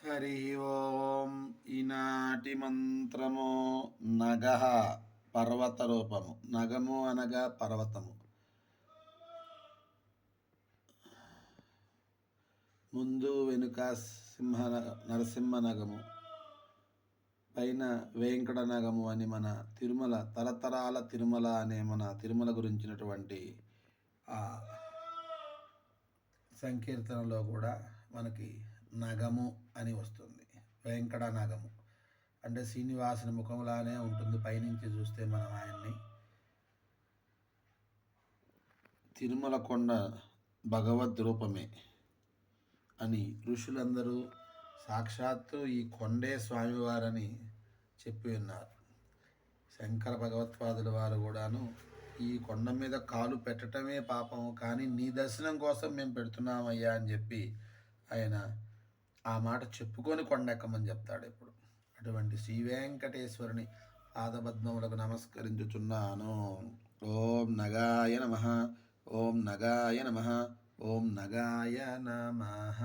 హరి ఓం. ఈనాటి మంత్రము నగ. పర్వత రూపము. నగము అనగా పర్వతము. ముందు వెనుక నరసింహ నగము, పైన వెంకట నగము అని మన తిరుమల తరతరాల తిరుమల అనే మన తిరుమల గురించినటువంటి ఆ సంకీర్తనలో కూడా మనకి నగము అని వస్తుంది. వెంకట నగము అంటే శ్రీనివాసుని ముఖంలానే ఉంటుంది. పైనుంచి చూస్తే మనం ఆయన్ని తిరుమల కొండ భగవద్ రూపమే అని ఋషులందరూ సాక్షాత్తు ఈ కొండే స్వామివారని చెప్పి ఉన్నారు. శంకర భగవత్పాదుల వారు కూడాను ఈ కొండ మీద కాలు పెట్టడమే పాపం, కానీ నీ దర్శనం కోసం మేము పెడుతున్నామయ్యా అని చెప్పి ఆయన ఆ మాట చెప్పుకొని కొండెక్కమని చెప్తాడు ఎప్పుడు. అటువంటి శ్రీ వెంకటేశ్వరుని పాదపద్మములకు నమస్కరించుచున్నాను. ఓం నగాయ నమః. ఓం నగాయ నమః. ఓం నగాయ నమః.